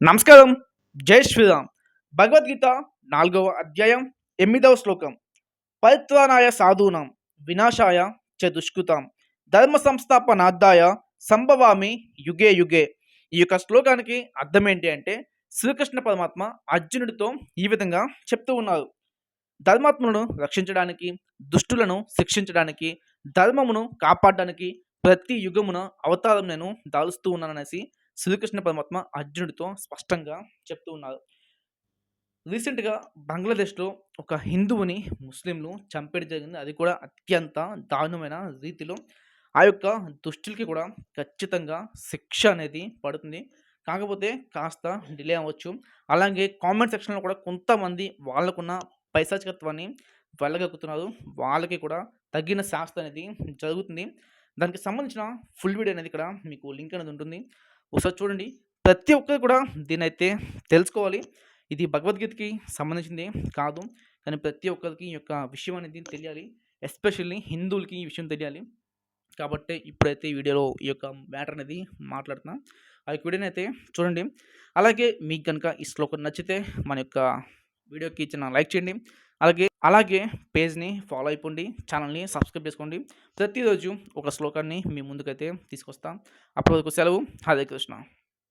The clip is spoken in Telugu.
నమస్కారం. జై శ్రీరామ్. భగవద్గీత 4వ అధ్యాయం 8వ శ్లోకం. పరిత్రాణాయ సాధూనాం వినాశాయ చ దుష్కృతాం ధర్మ సంస్థాపనార్థాయ సంభవామి యుగే యుగే. ఈ యొక్క శ్లోకానికి అర్థం ఏంటి అంటే శ్రీకృష్ణ పరమాత్మ అర్జునుడితో ఈ విధంగా చెప్తూ ఉన్నారు. ధర్మాత్మలను రక్షించడానికి, దుష్టులను శిక్షించడానికి, ధర్మమును కాపాడడానికి ప్రతి యుగమున అవతారం నేను దాలుస్తూ ఉన్నాననేసి శ్రీకృష్ణ పరమాత్మ అర్జునుడితో స్పష్టంగా చెప్తూ ఉన్నారు. రీసెంట్‌గా బంగ్లాదేశ్‌లో ఒక హిందువుని ముస్లింలు చంపేయడం జరిగింది. అది కూడా అత్యంత దారుణమైన రీతిలో. ఆ యొక్క దుష్టులకి కూడా ఖచ్చితంగా శిక్ష అనేది పడుతుంది. కాకపోతే కాస్త డిలే అవ్వచ్చు. అలాగే కామెంట్ సెక్షన్‌లో కూడా కొంతమంది వాళ్ళకున్న పైశాచికత్వాన్ని వెళ్ళగక్కుతున్నారు. వాళ్ళకి కూడా తగిన శాస్తి అనేది జరుగుతుంది. దానికి సంబంధించిన ఫుల్ వీడియో అనేది ఇక్కడ మీకు లింక్ అనేది ఉంటుంది. ఒకసారి చూడండి. ప్రతి ఒక్కరు కూడా దీన్నైతే తెలుసుకోవాలి. ఇది భగవద్గీతకి సంబంధించింది కాదు. కానీ ప్రతి ఒక్కరికి ఈ యొక్క విషయం అనేది తెలియాలి. ఎస్పెషల్లీ హిందువులకి ఈ విషయం తెలియాలి. కాబట్టే ఇప్పుడైతే ఈ వీడియోలో ఈ యొక్క మ్యాటర్ అనేది మాట్లాడుతున్నా. ఆ యొక్క వీడియోని అయితే చూడండి. అలాగే మీకు గనుక ఈ శ్లోకం నచ్చితే మన యొక్క వీడియోకి చిన్న లైక్ చేయండి. అలాగే పేజ్‌ని ఫాలో అయిపోండి. ఛానల్‌ని సబ్స్క్రైబ్ చేసుకోండి. ప్రతిరోజు ఒక శ్లోకాన్ని మీ ముందుకైతే తీసుకొస్తా. అప్పటి వరకు సెలవు. హరే కృష్ణ.